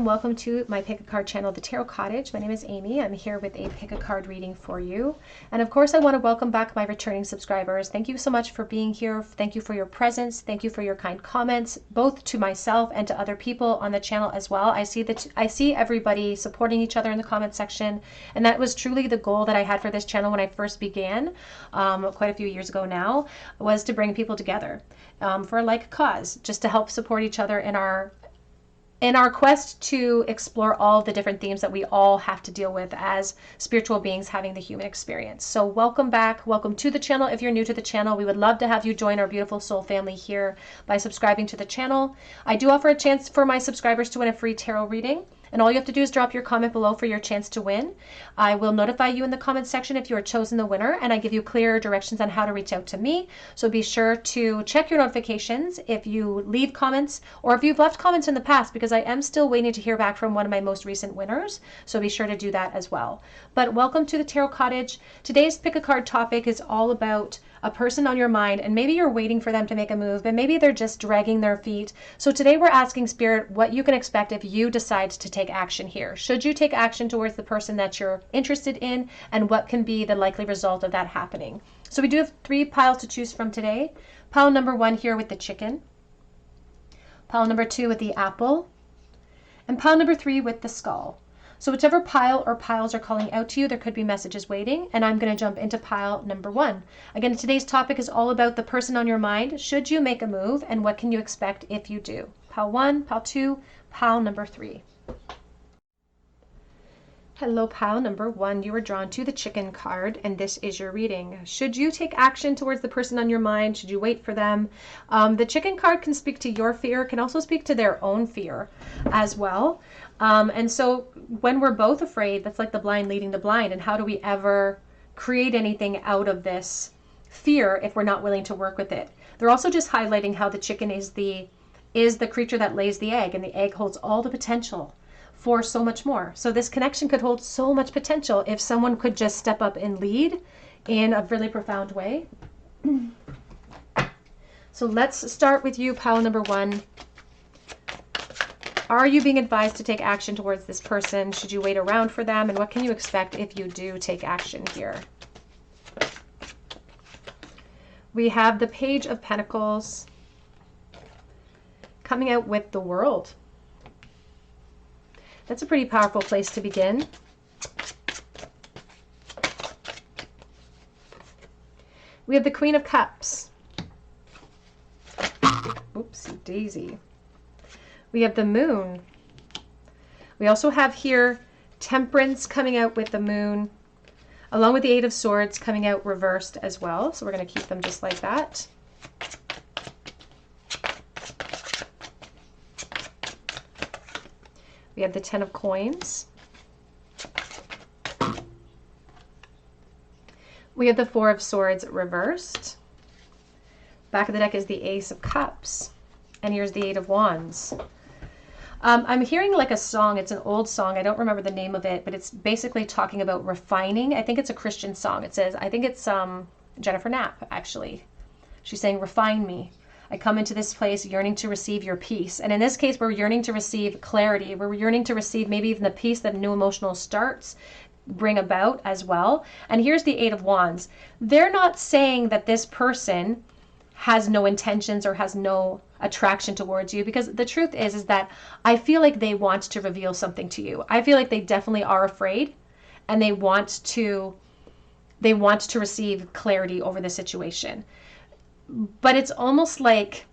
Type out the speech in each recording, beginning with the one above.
welcome to my pick a card channel, the Tarot Cottage. My name is Amy. I'm here with a pick a card reading for you. And of course, I want to welcome back my returning subscribers. Thank you so much for being here. Thank you for your presence. Thank you for your kind comments, both to myself and to other people on the channel as well. I see everybody supporting each other in the comment section. And that was truly the goal that I had for this channel when I first began, quite a few years ago now, was to bring people together for a like cause, just to help support each other in our quest to explore all the different themes that we all have to deal with as spiritual beings having the human experience. So welcome back. Welcome to the channel. If you're new to the channel, we would love to have you join our beautiful soul family here by subscribing to the channel. I do offer a chance for my subscribers to win a free tarot reading. And all you have to do is drop your comment below for your chance to win. I will notify you in the comment section if you are chosen the winner, and I give you clear directions on how to reach out to me. So be sure to check your notifications if you leave comments or if you've left comments in the past, because I am still waiting to hear back from one of my most recent winners. So be sure to do that as well. But welcome to the Tarot Cottage. Today's pick a card topic is all about a person on your mind, and maybe you're waiting for them to make a move, but maybe they're just dragging their feet. So today we're asking Spirit what you can expect if you decide to take action here. Should you take action towards the person that you're interested in, and what can be the likely result of that happening? So we do have 3 piles to choose from today. Pile number 1 here with the chicken, pile number 2 with the apple, and pile number 3 with the skull. So whichever pile or piles are calling out to you, there could be messages waiting, and I'm going to jump into pile number 1. Again, today's topic is all about the person on your mind. Should you make a move, and what can you expect if you do? Pile 1, pile 2, pile number 3. Hello, pile number 1. You were drawn to the chicken card, and this is your reading. Should you take action towards the person on your mind? Should you wait for them? The chicken card can speak to your fear, can also speak to their own fear as well. And so when we're both afraid, that's like the blind leading the blind. And how do we ever create anything out of this fear if we're not willing to work with it? They're also just highlighting how the chicken is the creature that lays the egg, and the egg holds all the potential for so much more. So this connection could hold so much potential if someone could just step up and lead in a really profound way. So let's start with you, pile number 1. Are you being advised to take action towards this person? Should you wait around for them? And what can you expect if you do take action here? We have the Page of Pentacles coming out with the World. That's a pretty powerful place to begin. We have the Queen of Cups. Oopsie daisy. We have the Moon. We also have here Temperance coming out with the Moon, along with the 8 of Swords coming out reversed as well. So we're going to keep them just like that. We have the 10 of Coins. We have the 4 of Swords reversed. Back of the deck is the Ace of Cups. And here's the 8 of Wands. I'm hearing like a song. It's an old song. I don't remember the name of it, but it's basically talking about refining. I think it's a Christian song. It says, I think it's Jennifer Knapp, actually. She's saying, refine me. I come into this place yearning to receive your peace. And in this case, we're yearning to receive clarity. We're yearning to receive maybe even the peace that new emotional starts bring about as well. And here's the 8 of Wands. They're not saying that this person has no intentions or has no attraction towards you, because the truth is that I feel like they want to reveal something to you. I feel like they definitely are afraid, and they want to receive clarity over the situation. But it's almost like,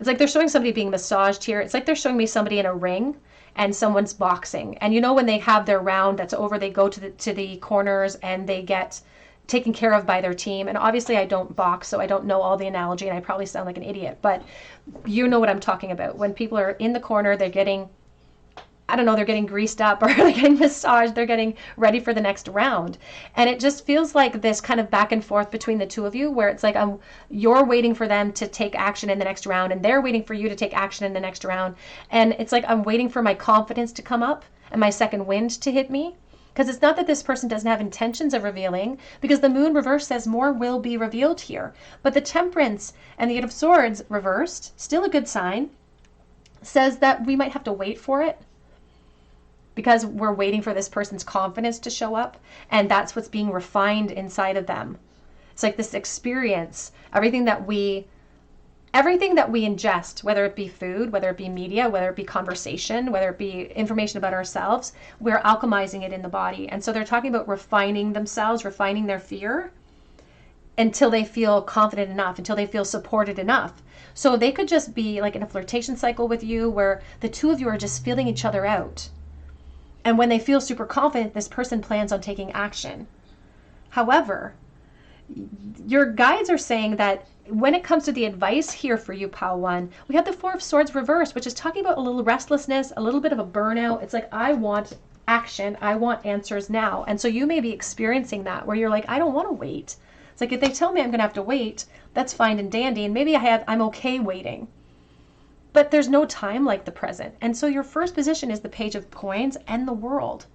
it's like they're showing somebody being massaged here. It's like they're showing me somebody in a ring and someone's boxing. And you know, when they have their round that's over, they go to the corners and they get taken care of by their team. And obviously I don't box, so I don't know all the analogy, and I probably sound like an idiot, but you know what I'm talking about. When people are in the corner, they're getting, I don't know, they're getting greased up or they're getting massaged, they're getting ready for the next round. And it just feels like this kind of back and forth between the two of you, where it's like you're waiting for them to take action in the next round, and they're waiting for you to take action in the next round. And it's like I'm waiting for my confidence to come up and my second wind to hit me. Because it's not that this person doesn't have intentions of revealing, because the Moon reverse says more will be revealed here. But the Temperance and the 8 of Swords reversed, still a good sign, says that we might have to wait for it. because we're waiting for this person's confidence to show up, and that's what's being refined inside of them. It's like this experience, everything that we ingest, whether it be food, whether it be media, whether it be conversation, whether it be information about ourselves, we're alchemizing it in the body. And so they're talking about refining themselves, refining their fear until they feel confident enough, until they feel supported enough. So they could just be like in a flirtation cycle with you where the two of you are just feeling each other out. And when they feel super confident, this person plans on taking action. However, your guides are saying that when it comes to the advice here for you, Pile 1, we have the Four of Swords reversed, which is talking about a little restlessness, a little bit of a burnout. It's like, I want action. I want answers now. And so you may be experiencing that where you're like, I don't want to wait. It's like, if they tell me I'm going to have to wait, that's fine and dandy. And maybe I'm okay waiting. But there's no time like the present. And so your first position is the Page of Coins and the World.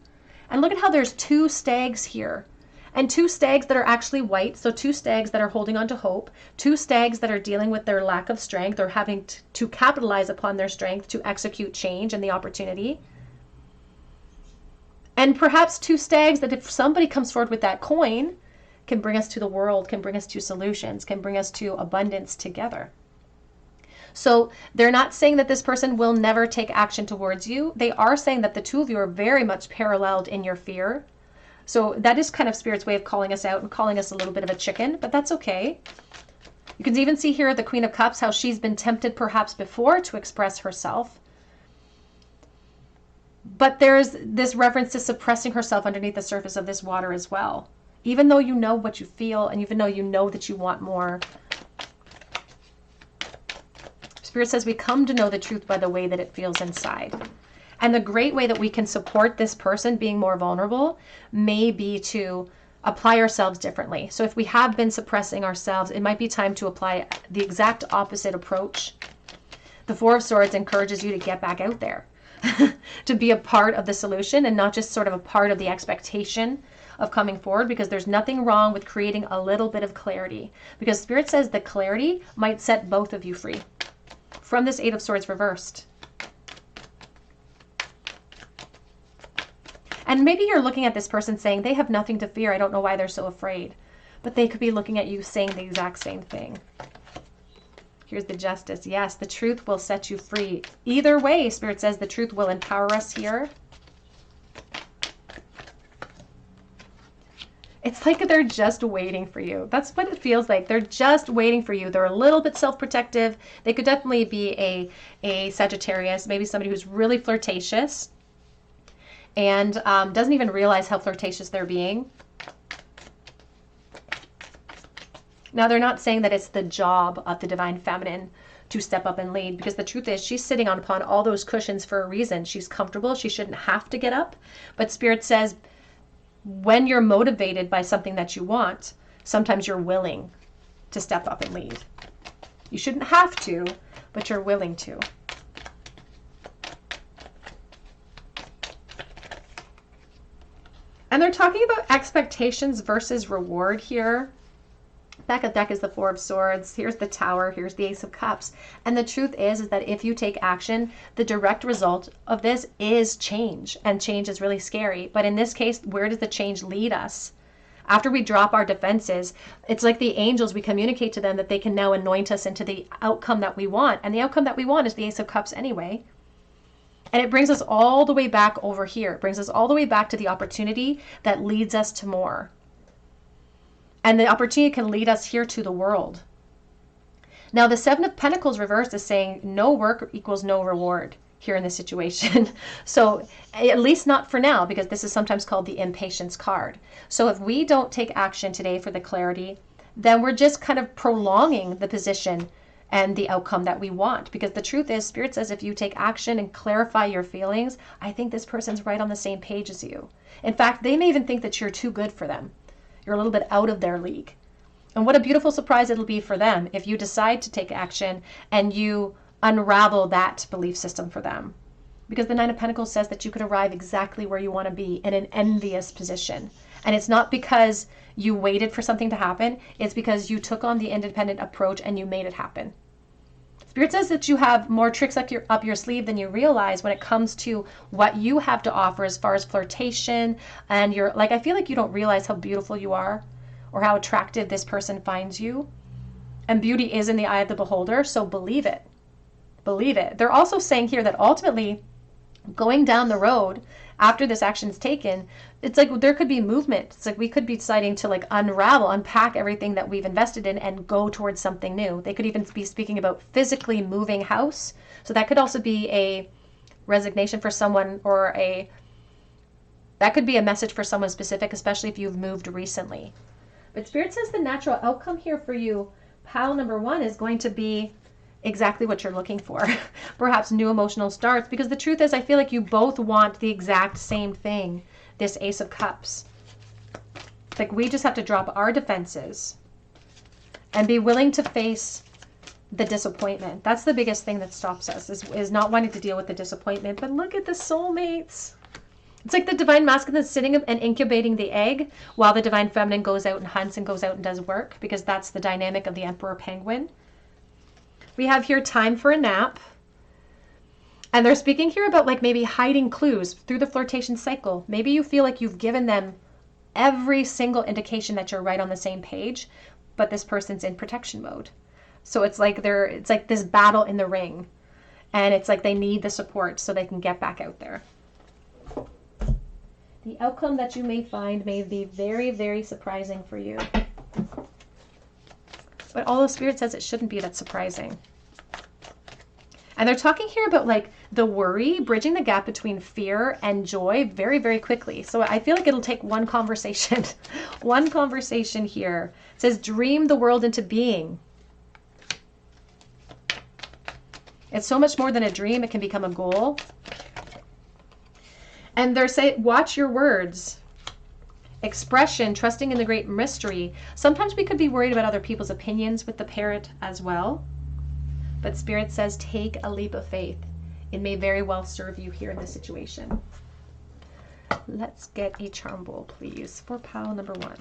And look at how there's two stags here. And two stags that are actually white. So two stags that are holding on to hope. Two stags that are dealing with their lack of strength or having to capitalize upon their strength to execute change and the opportunity. And perhaps two stags that if somebody comes forward with that coin can bring us to the world, can bring us to solutions, can bring us to abundance together. So they're not saying that this person will never take action towards you. They are saying that the two of you are very much paralleled in your fear. So that is kind of Spirit's way of calling us out and calling us a little bit of a chicken, but that's okay. You can even see here the Queen of Cups, how she's been tempted perhaps before to express herself. But there's this reference to suppressing herself underneath the surface of this water as well. Even though you know what you feel and even though you know that you want more, Spirit says we come to know the truth by the way that it feels inside. And the great way that we can support this person being more vulnerable may be to apply ourselves differently. So if we have been suppressing ourselves, it might be time to apply the exact opposite approach. The Four of Swords encourages you to get back out there, to be a part of the solution and not just sort of a part of the expectation of coming forward, because there's nothing wrong with creating a little bit of clarity. Because Spirit says the clarity might set both of you free from this Eight of Swords reversed. And maybe you're looking at this person saying they have nothing to fear. I don't know why they're so afraid. But they could be looking at you saying the exact same thing. Here's the Justice. Yes, the truth will set you free. Either way, Spirit says the truth will empower us here. It's like they're just waiting for you. That's what it feels like. They're just waiting for you. They're a little bit self-protective. They could definitely be a Sagittarius, maybe somebody who's really flirtatious and doesn't even realize how flirtatious they're being. Now, they're not saying that it's the job of the Divine Feminine to step up and lead, because the truth is she's sitting upon all those cushions for a reason. She's comfortable. She shouldn't have to get up. But Spirit says when you're motivated by something that you want, sometimes you're willing to step up and lead. You shouldn't have to, but you're willing to. And they're talking about expectations versus reward here. Back of deck is the Four of Swords. Here's the Tower. Here's the Ace of Cups. And the truth is that if you take action, the direct result of this is change. And change is really scary. But in this case, where does the change lead us? After we drop our defenses, it's like the angels, we communicate to them that they can now anoint us into the outcome that we want. And the outcome that we want is the Ace of Cups anyway. And it brings us all the way back over here. It brings us all the way back to the opportunity that leads us to more. And the opportunity can lead us here to the world. Now, the Seven of Pentacles reversed is saying no work equals no reward here in this situation. So at least not for now, because this is sometimes called the impatience card. So if we don't take action today for the clarity, then we're just kind of prolonging the position and the outcome that we want. Because the truth is, Spirit says if you take action and clarify your feelings, I think this person's right on the same page as you. In fact, they may even think that you're too good for them. You're a little bit out of their league. And what a beautiful surprise it'll be for them if you decide to take action and you unravel that belief system for them. Because the Nine of Pentacles says that you could arrive exactly where you want to be in an envious position. And it's not because you waited for something to happen. It's because you took on the independent approach and you made it happen. Spirit says that you have more tricks up your sleeve than you realize when it comes to what you have to offer as far as flirtation. And you're like, I feel like you don't realize how beautiful you are or how attractive this person finds you. And beauty is in the eye of the beholder, so believe it. Believe it. They're also saying here that ultimately, going down the road after this action is taken, it's like there could be movement. It's like we could be deciding to like unpack everything that we've invested in and go towards something new. They could even be speaking about physically moving house. So that could also be a resignation for someone, or that could be a message for someone specific, especially if you've moved recently. But Spirit says the natural outcome here for you, pile number 1, is going to be exactly what you're looking for. Perhaps new emotional starts, because the truth is I feel like you both want the exact same thing, this Ace of Cups. It's like we just have to drop our defenses and be willing to face the disappointment. That's the biggest thing that stops us, is not wanting to deal with the disappointment. But look at the soulmates. It's like the divine masculine sitting and incubating the egg while the divine feminine goes out and hunts and goes out and does work, because that's the dynamic of the Emperor Penguin. We have here time for a nap. And they're speaking here about like maybe hiding clues through the flirtation cycle. Maybe you feel like you've given them every single indication that you're right on the same page, but this person's in protection mode. So it's like this battle in the ring. And it's like they need the support so they can get back out there. The outcome that you may find may be very, very surprising for you. But although Spirit says it shouldn't be that surprising. And they're talking here about like the worry, bridging the gap between fear and joy very, very quickly. So I feel like it'll take one conversation. One conversation here. It says, dream the world into being. It's so much more than a dream. It can become a goal. And they're saying, watch your words. Expression, trusting in the great mystery. Sometimes we could be worried about other people's opinions with the parrot as well. But Spirit says, take a leap of faith. It may very well serve you here in this situation. Let's get a charm bowl, please, for pile number 1.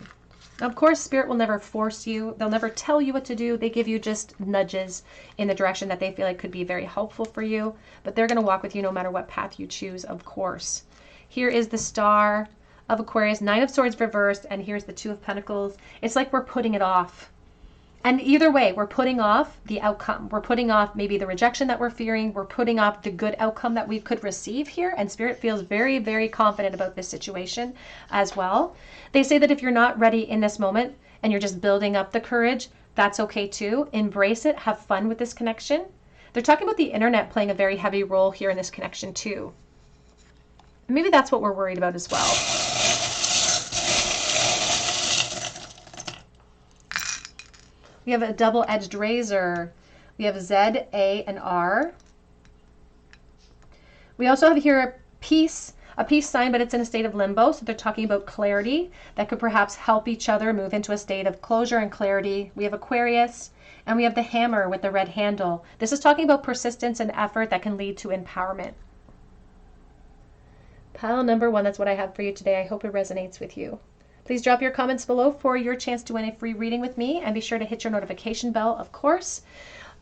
Of course, Spirit will never force you. They'll never tell you what to do. They give you just nudges in the direction that they feel like could be very helpful for you. But they're going to walk with you no matter what path you choose, of course. Here is the Star of Aquarius, 9 of Swords reversed, and here's the 2 of Pentacles. It's like we're putting it off. And either way, we're putting off the outcome. We're putting off maybe the rejection that we're fearing. We're putting off the good outcome that we could receive here. And Spirit feels very, very confident about this situation as well. They say that if you're not ready in this moment and you're just building up the courage, that's okay too. Embrace it. Have fun with this connection. They're talking about the internet playing a very heavy role here in this connection too. Maybe that's what we're worried about as well. We have a double-edged razor. We have Z, A, and R. We also have here a peace sign, but it's in a state of limbo. So they're talking about clarity that could perhaps help each other move into a state of closure and clarity. We have Aquarius, and we have the hammer with the red handle. This is talking about persistence and effort that can lead to empowerment. Pile number 1, that's what I have for you today. I hope it resonates with you. Please drop your comments below for your chance to win a free reading with me, and be sure to hit your notification bell, of course.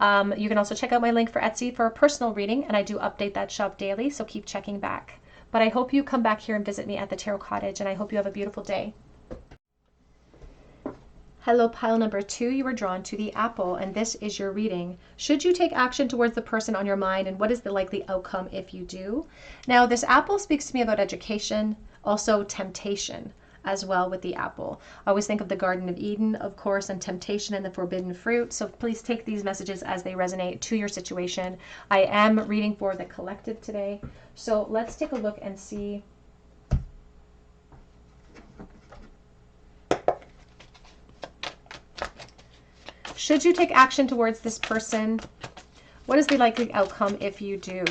You can also check out my link for Etsy for a personal reading, and I do update that shop daily, so keep checking back. But I hope you come back here and visit me at the Tarot Cottage, and I hope you have a beautiful day. Hello, pile number 2, you were drawn to the apple, and this is your reading. Should you take action towards the person on your mind, and what is the likely outcome if you do? Now, this apple speaks to me about education, also temptation as well with the apple. I always think of the Garden of Eden, of course, and temptation and the forbidden fruit. So please take these messages as they resonate to your situation. I am reading for the collective today. So let's take a look and see. Should you take action towards this person? What is the likely outcome if you do?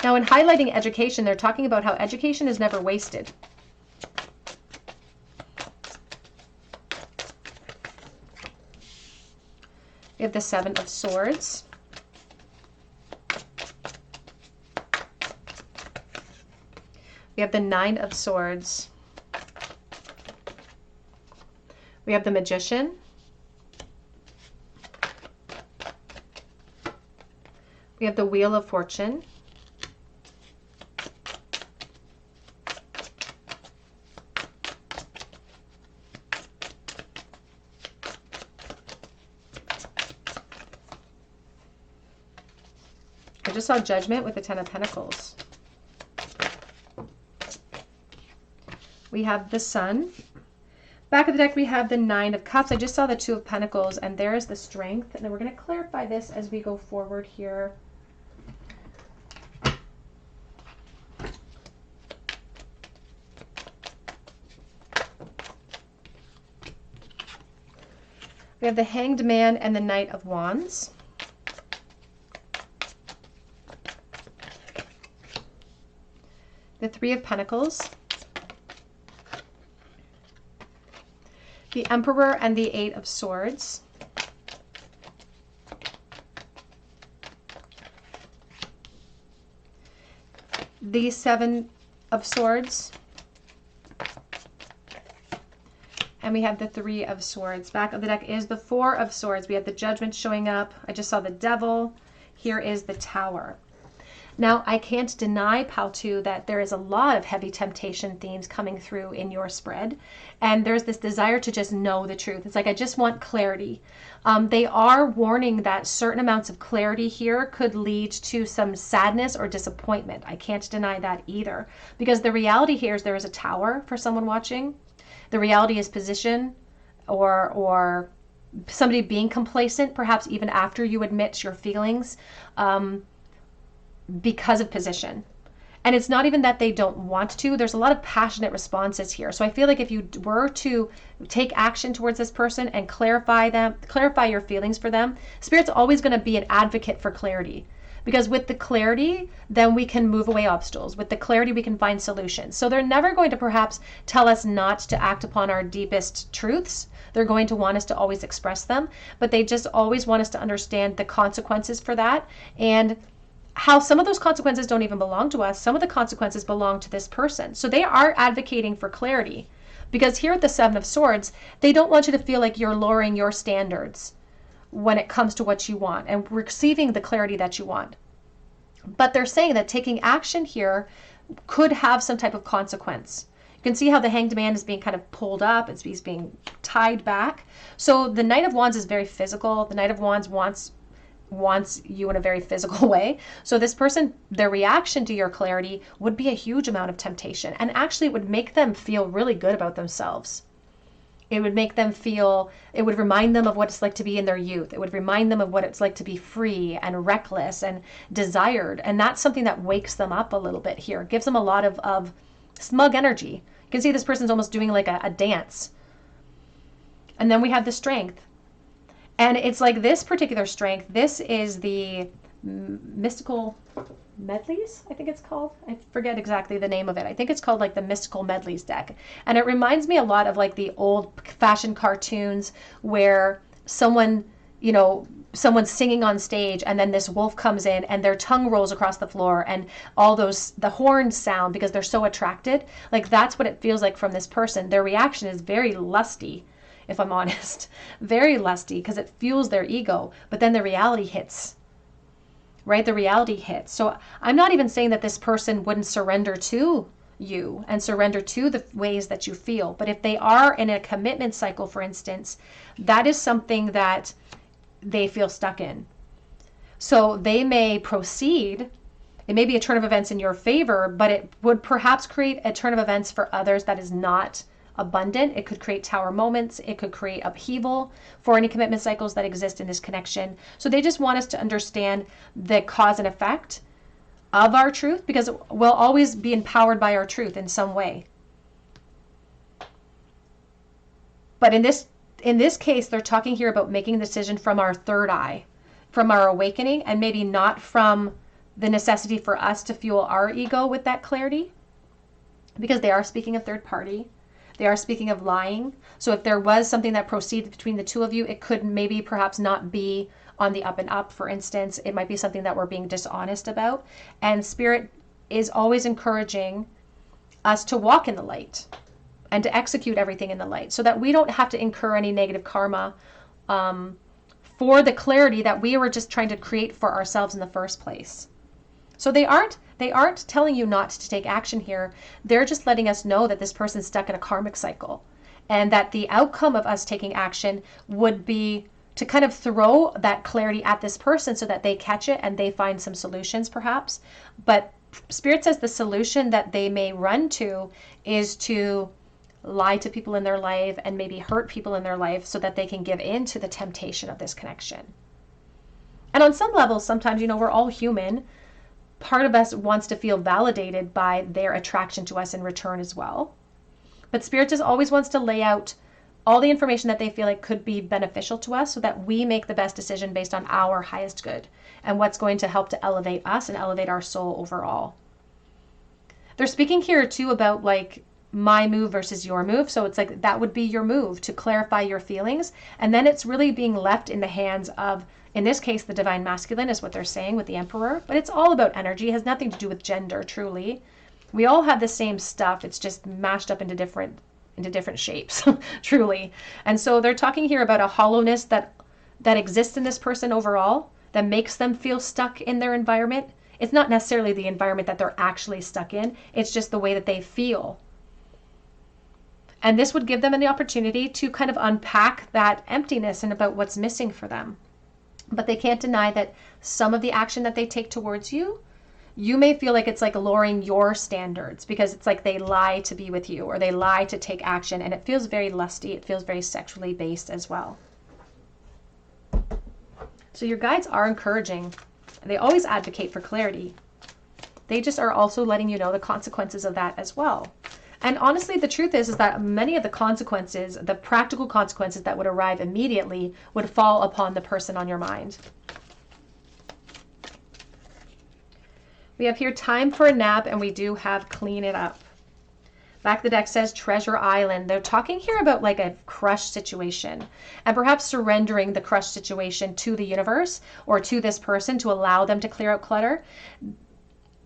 Now, in highlighting education, they're talking about how education is never wasted. We have the 7 of Swords. We have the 9 of Swords. We have the Magician. We have the Wheel of Fortune. I just saw Judgment with the Ten of Pentacles. We have the Sun. Back of the deck, we have the Nine of Cups. I just saw the Two of Pentacles, and there's the Strength. And then we're going to clarify this as we go forward here. We have the Hanged Man and the Knight of Wands. The Three of Pentacles. The Emperor and the Eight of Swords. The Seven of Swords. And we have the Three of Swords. Back of the deck is the Four of Swords. We have the Judgment showing up. I just saw the Devil. Here is the Tower. Now, I can't deny, Pal2, that there is a lot of heavy temptation themes coming through in your spread. And there's this desire to just know the truth. It's like, I just want clarity. They are warning that certain amounts of clarity here could lead to some sadness or disappointment. I can't deny that either. Because the reality here is there is a tower for someone watching. The reality is position or somebody being complacent, perhaps even after you admit your feelings. Because of position. And it's not even that they don't want to. There's a lot of passionate responses here. So I feel like if you were to take action towards this person and clarify your feelings for them, Spirit's always going to be an advocate for clarity. Because with the clarity, then we can move away obstacles. With the clarity, we can find solutions. So they're never going to perhaps tell us not to act upon our deepest truths. They're going to want us to always express them, but they just always want us to understand the consequences for that, and how some of those consequences don't even belong to us. Some of the consequences belong to this person. So they are advocating for clarity, because here at the Seven of Swords, they don't want you to feel like you're lowering your standards when it comes to what you want and receiving the clarity that you want. But they're saying that taking action here could have some type of consequence. You can see how the Hanged Man is being kind of pulled up. He's being tied back. So the Knight of Wands is very physical. The Knight of Wands wants you in a very physical way. So this person, their reaction to your clarity would be a huge amount of temptation. And actually it would make them feel really good about themselves. It would make them feel, it would remind them of what it's like to be in their youth. It would remind them of what it's like to be free and reckless and desired. And that's something that wakes them up a little bit here. It gives them a lot of smug energy. You can see this person's almost doing like a dance. And then we have the Strength. And it's like this particular strength, this is the Mystical Medleys, I think it's called. I forget exactly the name of it. I think it's called like the Mystical Medleys deck. And it reminds me a lot of like the old fashioned cartoons where someone's singing on stage and then this wolf comes in and their tongue rolls across the floor and all the horns sound because they're so attracted. Like that's what it feels like from this person. Their reaction is very lusty. If I'm honest, very lusty, because it fuels their ego, but then the reality hits, right? The reality hits. So I'm not even saying that this person wouldn't surrender to you and surrender to the ways that you feel. But if they are in a commitment cycle, for instance, that is something that they feel stuck in. So they may proceed. It may be a turn of events in your favor, but it would perhaps create a turn of events for others that is not abundant. It could create tower moments. It could create upheaval for any commitment cycles that exist in this connection. So they just want us to understand the cause and effect of our truth, because we'll always be empowered by our truth in some way. But in this case, they're talking here about making the decision from our third eye, from our awakening, and maybe not from the necessity for us to fuel our ego with that clarity, because they are speaking of third party. They are speaking of lying. So if there was something that proceeded between the two of you, it could maybe perhaps not be on the up and up, for instance. It might be something that we're being dishonest about. And Spirit is always encouraging us to walk in the light. and to execute everything in the light, so that we don't have to incur any negative karma for the clarity that we were just trying to create for ourselves in the first place. So they aren't telling you not to take action here. They're just letting us know that this person's stuck in a karmic cycle, and that the outcome of us taking action would be to kind of throw that clarity at this person so that they catch it and they find some solutions perhaps. But Spirit says the solution that they may run to is to lie to people in their life and maybe hurt people in their life so that they can give in to the temptation of this connection. And on some level, sometimes, we're all human. Part of us wants to feel validated by their attraction to us in return as well. But Spirit just always wants to lay out all the information that they feel like could be beneficial to us so that we make the best decision based on our highest good and what's going to help to elevate us and elevate our soul overall. They're speaking here too about like my move versus your move. So it's like that would be your move to clarify your feelings. And then it's really being left in the hands of, in this case, the divine masculine is what they're saying with the Emperor. But it's all about energy. It has nothing to do with gender, truly. We all have the same stuff. It's just mashed up into different shapes, truly. And so they're talking here about a hollowness that exists in this person overall that makes them feel stuck in their environment. It's not necessarily the environment that they're actually stuck in. It's just the way that they feel. And this would give them an opportunity to kind of unpack that emptiness and about what's missing for them. But they can't deny that some of the action that they take towards you, you may feel like it's like lowering your standards because it's like they lie to be with you or they lie to take action, and it feels very lusty. It feels very sexually based as well. So your guides are encouraging. They always advocate for clarity. They just are also letting you know the consequences of that as well. And honestly, the truth is that many of the consequences, the practical consequences that would arrive immediately, would fall upon the person on your mind. We have here time for a nap, and we do have clean it up. Back of the deck says Treasure Island. They're talking here about like a crushed situation and perhaps surrendering the crushed situation to the universe or to this person to allow them to clear out clutter.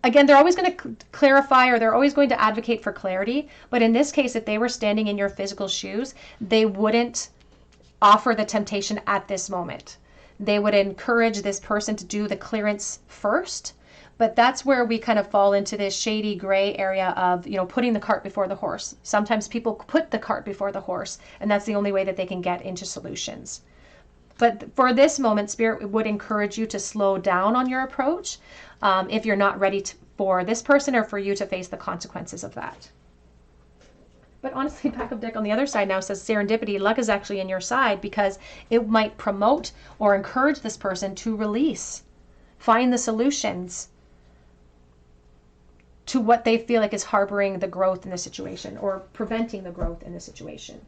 Again, they're always going to clarify, or they're always going to advocate for clarity. But in this case, if they were standing in your physical shoes, they wouldn't offer the temptation at this moment. They would encourage this person to do the clearance first. But that's where we kind of fall into this shady gray area of, putting the cart before the horse. Sometimes people put the cart before the horse, and that's the only way that they can get into solutions. But for this moment, Spirit would encourage you to slow down on your approach if you're not ready for this person or for you to face the consequences of that. But honestly, back of deck on the other side now says serendipity. Luck is actually in your side because it might promote or encourage this person to release, find the solutions to what they feel like is harboring the growth in the situation or preventing the growth in the situation.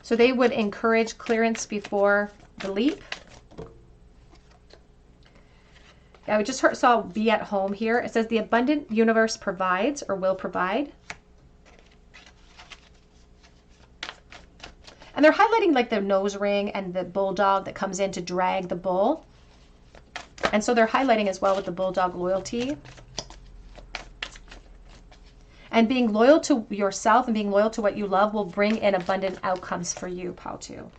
So they would encourage clearance before the leap. Yeah, we just saw be at home here. It says the abundant universe provides or will provide. And they're highlighting like the nose ring and the bulldog that comes in to drag the bull. And so they're highlighting as well with the bulldog loyalty. And being loyal to yourself and being loyal to what you love will bring in abundant outcomes for you, Pautu.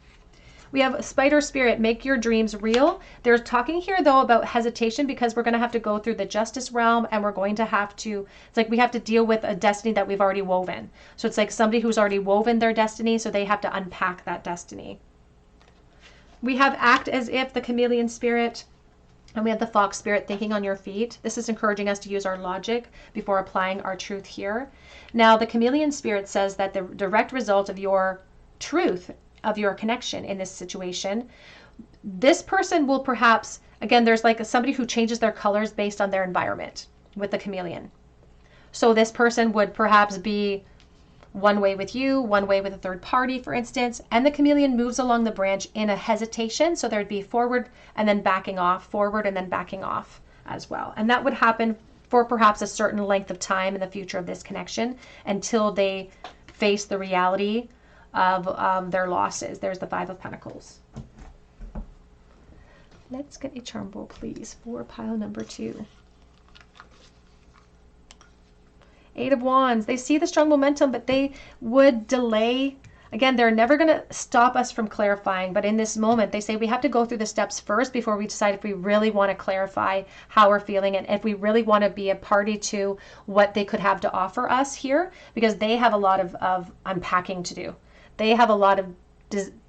We have Spider Spirit, make your dreams real. They're talking here, though, about hesitation because we're going to have to go through the justice realm and we're going to have to, it's like we have to deal with a destiny that we've already woven. So it's like somebody who's already woven their destiny, so they have to unpack that destiny. We have act as if, the chameleon spirit. And we have the fox spirit, thinking on your feet. This is encouraging us to use our logic before applying our truth here. Now, the chameleon spirit says that the direct result of your truth, of your connection in this situation, this person will perhaps, again, there's like somebody who changes their colors based on their environment with the chameleon. So this person would perhaps be one way with you, one way with a third party, for instance, and the chameleon moves along the branch in a hesitation. So there'd be forward and then backing off, forward and then backing off as well. And that would happen for perhaps a certain length of time in the future of this connection until they face the reality of their losses. There's the Five of Pentacles. Let's get a charm bowl, please, for pile number 2. Eight of Wands. They see the strong momentum, but they would delay. Again, they're never going to stop us from clarifying, but in this moment, they say we have to go through the steps first before we decide if we really want to clarify how we're feeling and if we really want to be a party to what they could have to offer us here, because they have a lot of unpacking to do. They have a lot of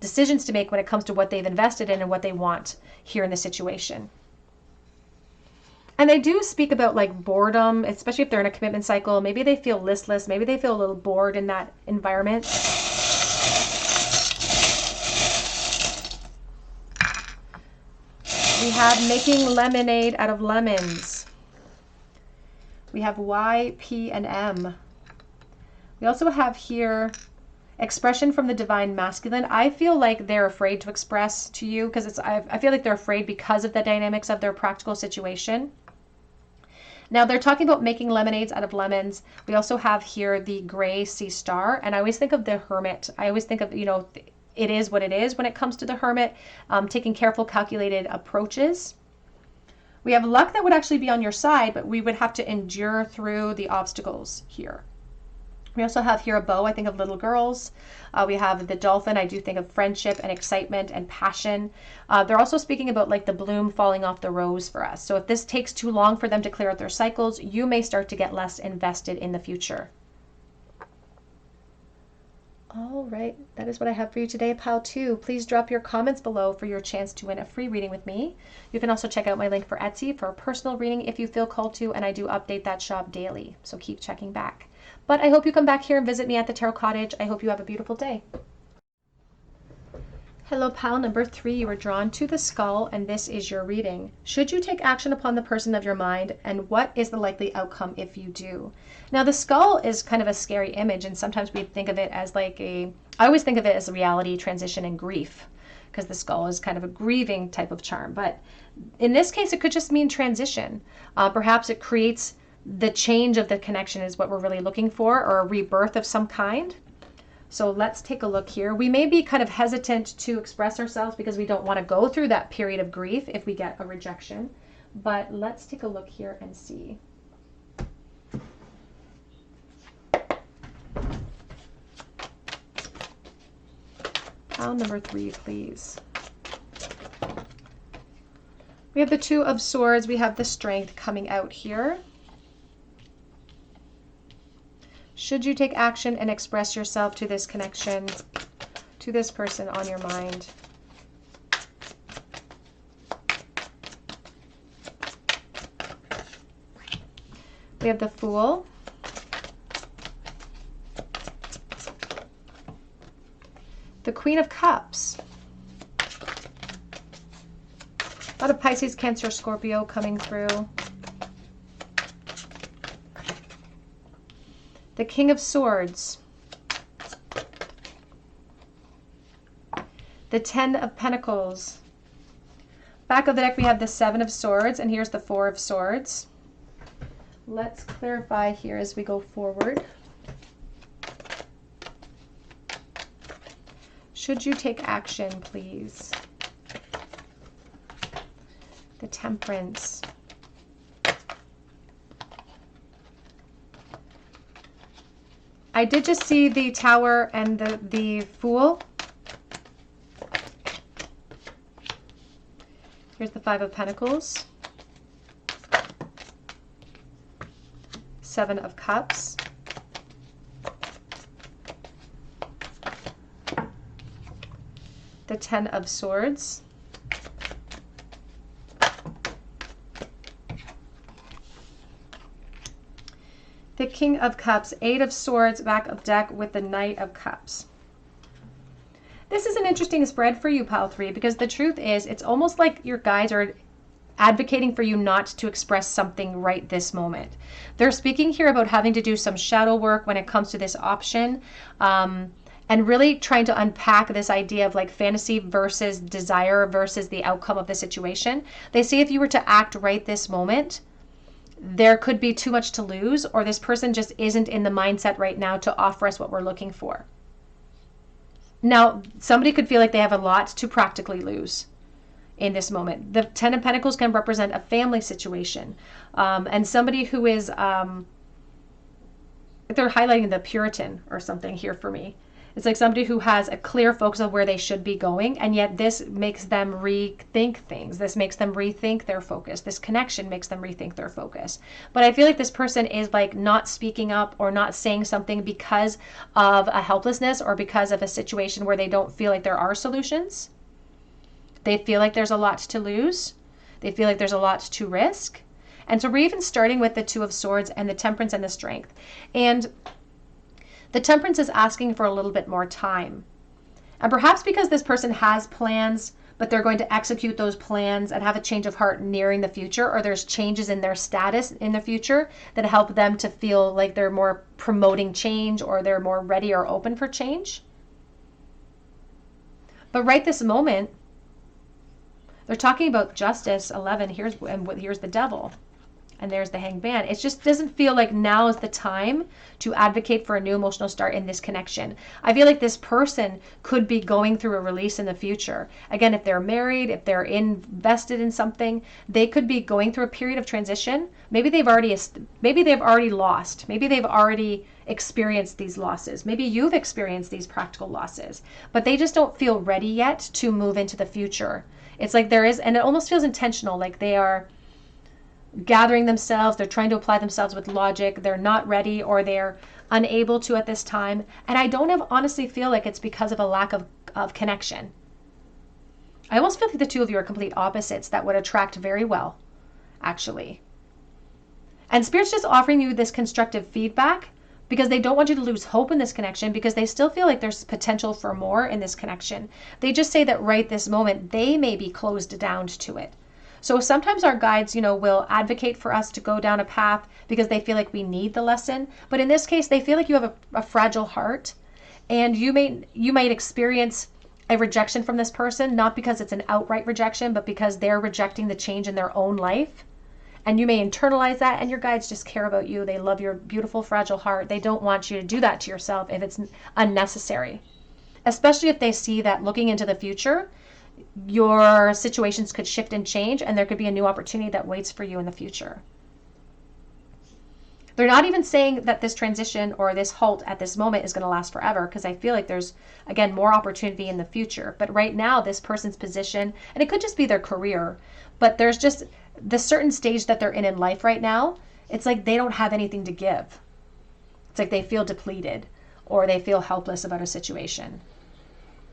decisions to make when it comes to what they've invested in and what they want here in the situation. And they do speak about like boredom, especially if they're in a commitment cycle. Maybe they feel listless. Maybe they feel a little bored in that environment. We have making lemonade out of lemons. We have Y, P, and M. We also have here expression from the divine masculine. I feel like they're afraid to express to you because I feel like they're afraid because of the dynamics of their practical situation. Now they're talking about making lemonades out of lemons. We also have here the gray sea star, and I always think of the hermit. I always think of, you know, it is what it is when it comes to the hermit, taking careful, calculated approaches. We have luck that would actually be on your side, but we would have to endure through the obstacles here. We also have here a bow, I think of little girls. We have the dolphin, I do think of friendship and excitement and passion. They're also speaking about like the bloom falling off the rose for us. So if this takes too long for them to clear out their cycles, you may start to get less invested in the future. All right, that is what I have for you today, Pile 2. Please drop your comments below for your chance to win a free reading with me. You can also check out my link for Etsy for a personal reading if you feel called to, and I do update that shop daily, so keep checking back. But I hope you come back here and visit me at the Tarot Cottage. I hope you have a beautiful day. Hello, pile number 3. You were drawn to the skull, and this is your reading. Should you take action upon the person of your mind, and what is the likely outcome if you do? Now, the skull is kind of a scary image, and sometimes we think of it as like I always think of it as a reality transition and grief, because the skull is kind of a grieving type of charm. But in this case, it could just mean transition. Perhaps it creates the change of the connection is what we're really looking for, or a rebirth of some kind. So let's take a look here. We may be kind of hesitant to express ourselves because we don't want to go through that period of grief if we get a rejection. But let's take a look here and see. Pile number 3, please. We have the Two of Swords. We have the Strength coming out here. Should you take action and express yourself to this connection, to this person on your mind? We have the Fool. The Queen of Cups. A lot of Pisces, Cancer, Scorpio coming through. The King of Swords. The Ten of Pentacles. Back of the deck we have the Seven of Swords, and here's the Four of Swords. Let's clarify here as we go forward. Should you take action, please? The Temperance. I did just see the Tower and the Fool. Here's the Five of Pentacles. Seven of Cups. The Ten of Swords. The King of Cups, Eight of Swords, back of deck with the Knight of Cups. This is an interesting spread for you, Pile 3, because the truth is it's almost like your guides are advocating for you not to express something right this moment. They're speaking here about having to do some shadow work when it comes to this option, and really trying to unpack this idea of like fantasy versus desire versus the outcome of the situation. They say if you were to act right this moment, there could be too much to lose, or this person just isn't in the mindset right now to offer us what we're looking for. Now, somebody could feel like they have a lot to practically lose in this moment. The Ten of Pentacles can represent a family situation, and somebody who is They're highlighting the Puritan or something here for me. It's like somebody who has a clear focus of where they should be going, and yet this makes them rethink things. This makes them rethink their focus. This connection makes them rethink their focus. But I feel like this person is like not speaking up or not saying something because of a helplessness or because of a situation where they don't feel like there are solutions. They feel like there's a lot to lose. They feel like there's a lot to risk. And so we're even starting with the Two of Swords and the Temperance and the Strength. And the Temperance is asking for a little bit more time. And perhaps because this person has plans, but they're going to execute those plans and have a change of heart nearing the future, or there's changes in their status in the future that help them to feel like they're more promoting change or they're more ready or open for change. But right this moment, they're talking about Justice 11. Here's the Devil. And there's the Hanged Man. It just doesn't feel like now is the time to advocate for a new emotional start in this connection. I feel like this person could be going through a release in the future. Again, if they're married, if they're invested in something, they could be going through a period of transition. Maybe they've already lost. Maybe they've already experienced these losses. Maybe you've experienced these practical losses, but they just don't feel ready yet to move into the future. It's like there is, and it almost feels intentional, like they are gathering themselves, they're trying to apply themselves with logic, they're not ready or they're unable to at this time. And I don't honestly feel like it's because of a lack of connection. I almost feel like the two of you are complete opposites that would attract very well, actually. And Spirit's just offering you this constructive feedback because they don't want you to lose hope in this connection, because they still feel like there's potential for more in this connection. They just say that right this moment, they may be closed down to it. So sometimes our guides, will advocate for us to go down a path because they feel like we need the lesson. But in this case, they feel like you have a fragile heart, and you might experience a rejection from this person, not because it's an outright rejection, but because they're rejecting the change in their own life. And you may internalize that, and your guides just care about you. They love your beautiful, fragile heart. They don't want you to do that to yourself if it's unnecessary, especially if they see that looking into the future, your situations could shift and change, and there could be a new opportunity that waits for you in the future. They're not even saying that this transition or this halt at this moment is going to last forever, because I feel like there's, again, more opportunity in the future. But right now, this person's position, and it could just be their career, but there's just the certain stage that they're in life right now, it's like they don't have anything to give. It's like they feel depleted or they feel helpless about a situation.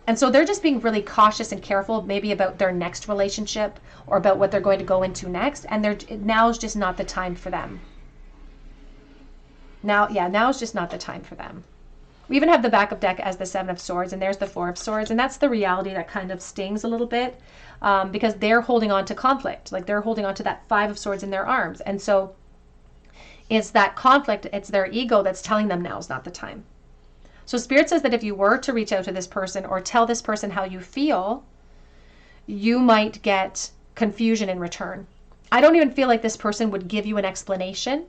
And so they're just being really cautious and careful, maybe about their next relationship or about what they're going to go into next. And now is just not the time for them. Now is just not the time for them. We even have the backup deck as the Seven of Swords, and there's the Four of Swords. And that's the reality that kind of stings a little bit, because they're holding on to conflict. Like they're holding on to that Five of Swords in their arms. And so it's that conflict, it's their ego that's telling them now is not the time. So Spirit says that if you were to reach out to this person or tell this person how you feel, you might get confusion in return. I don't even feel like this person would give you an explanation.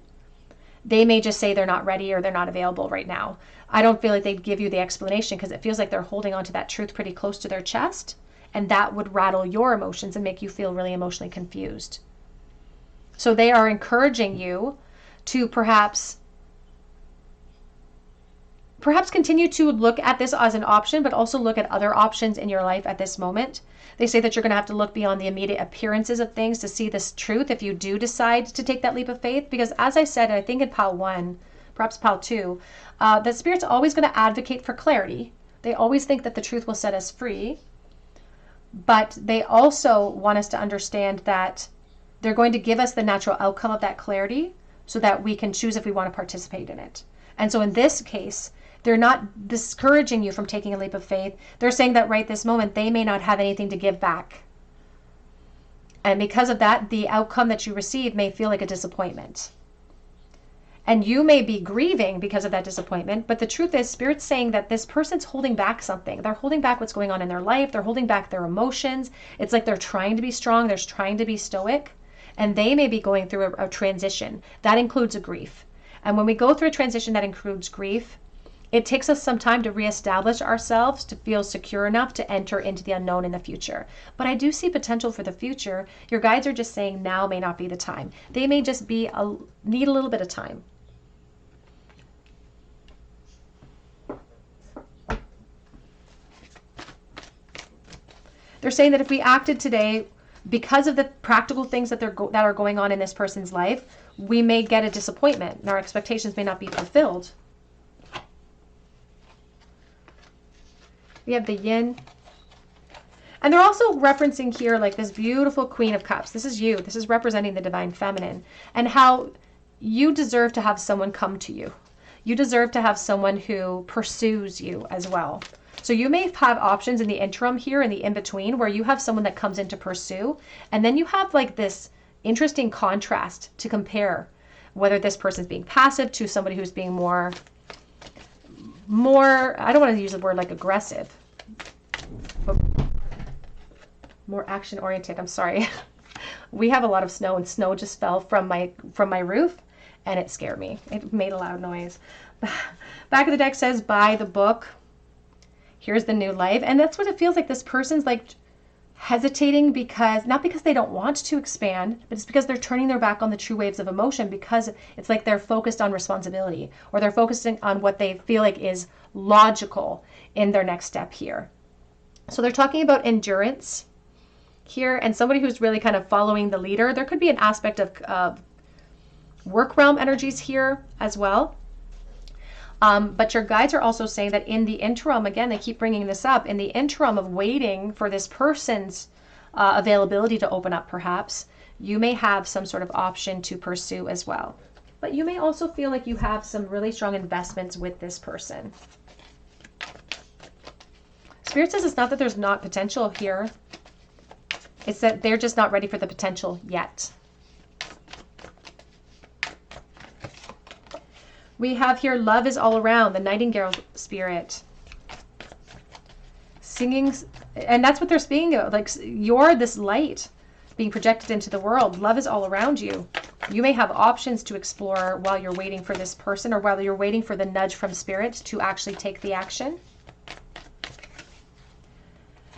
They may just say they're not ready or they're not available right now. I don't feel like they'd give you the explanation because it feels like they're holding on to that truth pretty close to their chest, and that would rattle your emotions and make you feel really emotionally confused. So they are encouraging you to perhaps continue to look at this as an option, but also look at other options in your life at this moment. They say that you're going to have to look beyond the immediate appearances of things to see this truth if you do decide to take that leap of faith. Because as I said, I think in Pile 1, perhaps Pile 2, that Spirit's always going to advocate for clarity. They always think that the truth will set us free. But they also want us to understand that they're going to give us the natural outcome of that clarity so that we can choose if we want to participate in it. And so in this case, they're not discouraging you from taking a leap of faith. They're saying that right this moment, they may not have anything to give back. And because of that, the outcome that you receive may feel like a disappointment. And you may be grieving because of that disappointment. But the truth is, Spirit's saying that this person's holding back something. They're holding back what's going on in their life. They're holding back their emotions. It's like they're trying to be strong. They're trying to be stoic. And they may be going through a transition. That includes a grief. And when we go through a transition that includes grief, it takes us some time to reestablish ourselves, to feel secure enough to enter into the unknown in the future. But I do see potential for the future. Your guides are just saying now may not be the time. They may just need a little bit of time. They're saying that if we acted today, because of the practical things that that are going on in this person's life, we may get a disappointment and our expectations may not be fulfilled. We have the yin. And they're also referencing here like this beautiful Queen of Cups. This is you. This is representing the divine feminine and how you deserve to have someone come to you. You deserve to have someone who pursues you as well. So you may have options in the interim here, in the in-between, where you have someone that comes in to pursue, and then you have like this interesting contrast to compare whether this person's being passive to somebody who's being more, I don't want to use the word like aggressive, but more action oriented. I'm sorry. We have a lot of snow and snow just fell from my roof and it scared me. It made a loud noise. Back of the deck says, buy the book. Here's the new life. And that's what it feels like. This person's like hesitating because, not because they don't want to expand, but it's because they're turning their back on the true waves of emotion, because it's like they're focused on responsibility, or they're focusing on what they feel like is logical in their next step here. So they're talking about endurance here, and somebody who's really kind of following the leader. There could be an aspect of work realm energies here as well. But your guides are also saying that in the interim, again, they keep bringing this up, in the interim of waiting for this person's availability to open up, perhaps, you may have some sort of option to pursue as well. But you may also feel like you have some really strong investments with this person. Spirit says it's not that there's not potential here. It's that they're just not ready for the potential yet. We have here, love is all around, the Nightingale spirit. Singing, and that's what they're speaking of. Like, you're this light being projected into the world. Love is all around you. You may have options to explore while you're waiting for this person, or while you're waiting for the nudge from Spirit to actually take the action.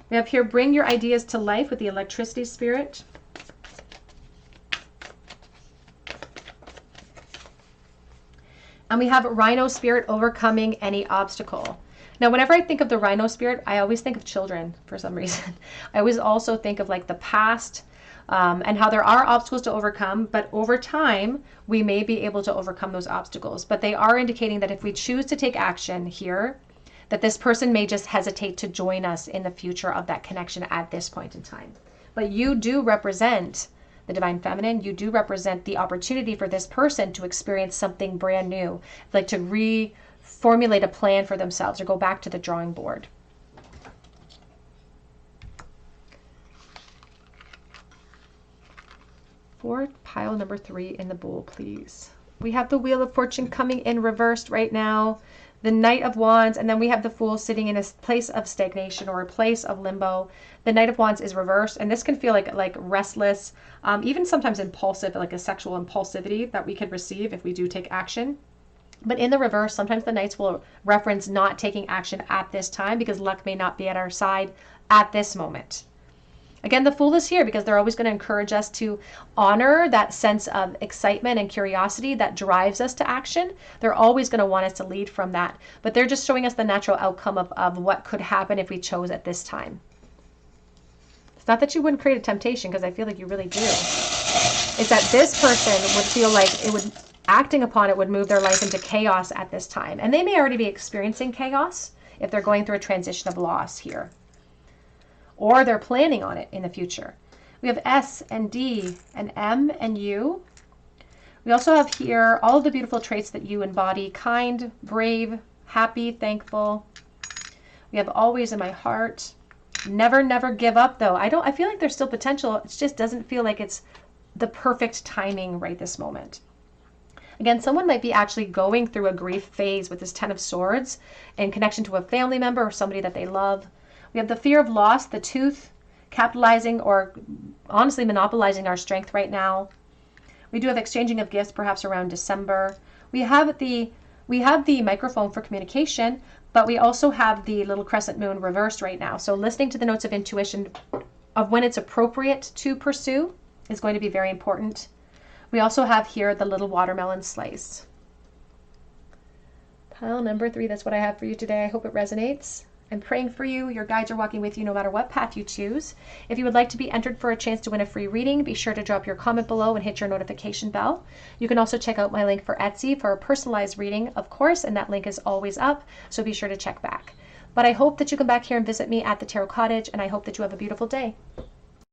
We have here, bring your ideas to life with the electricity spirit. And we have rhino spirit, overcoming any obstacle. Now, whenever I think of the rhino spirit, I always think of children for some reason. I always also think of like the past and how there are obstacles to overcome, but over time, we may be able to overcome those obstacles. But they are indicating that if we choose to take action here, that this person may just hesitate to join us in the future of that connection at this point in time. But you do represent the divine feminine. You do represent the opportunity for this person to experience something brand new, like to reformulate a plan for themselves or go back to the drawing board. For pile number 3 in the bowl, please. We have the Wheel of Fortune coming in reversed right now. The Knight of Wands, and then we have the Fool sitting in a place of stagnation or a place of limbo. The Knight of Wands is reversed, and this can feel like restless, even sometimes impulsive, like a sexual impulsivity that we could receive if we do take action. But in the reverse, sometimes the Knights will reference not taking action at this time because luck may not be at our side at this moment. Again, the Fool is here because they're always going to encourage us to honor that sense of excitement and curiosity that drives us to action. They're always going to want us to lead from that, but they're just showing us the natural outcome of what could happen if we chose at this time. It's not that you wouldn't create a temptation, because I feel like you really do. It's that this person would feel like acting upon it would move their life into chaos at this time. And they may already be experiencing chaos if they're going through a transition of loss here, or they're planning on it in the future. We have S and D and M and U. We also have here all of the beautiful traits that you embody: kind, brave, happy, thankful. We have always in my heart. Never, never give up, though. I feel like there's still potential. It just doesn't feel like it's the perfect timing right this moment. Again, someone might be actually going through a grief phase with this Ten of Swords in connection to a family member or somebody that they love. We have the fear of loss, the tooth, capitalizing or honestly monopolizing our strength right now. We do have exchanging of gifts, perhaps around December. We have the microphone for communication, but we also have the little crescent moon reversed right now. So listening to the notes of intuition of when it's appropriate to pursue is going to be very important. We also have here the little watermelon slice. Pile number 3, that's what I have for you today. I hope it resonates. I'm praying for you. Your guides are walking with you no matter what path you choose. If you would like to be entered for a chance to win a free reading, be sure to drop your comment below and hit your notification bell. You can also check out my link for Etsy for a personalized reading, of course, and that link is always up, so be sure to check back. But I hope that you come back here and visit me at the Tarot Cottage, and I hope that you have a beautiful day.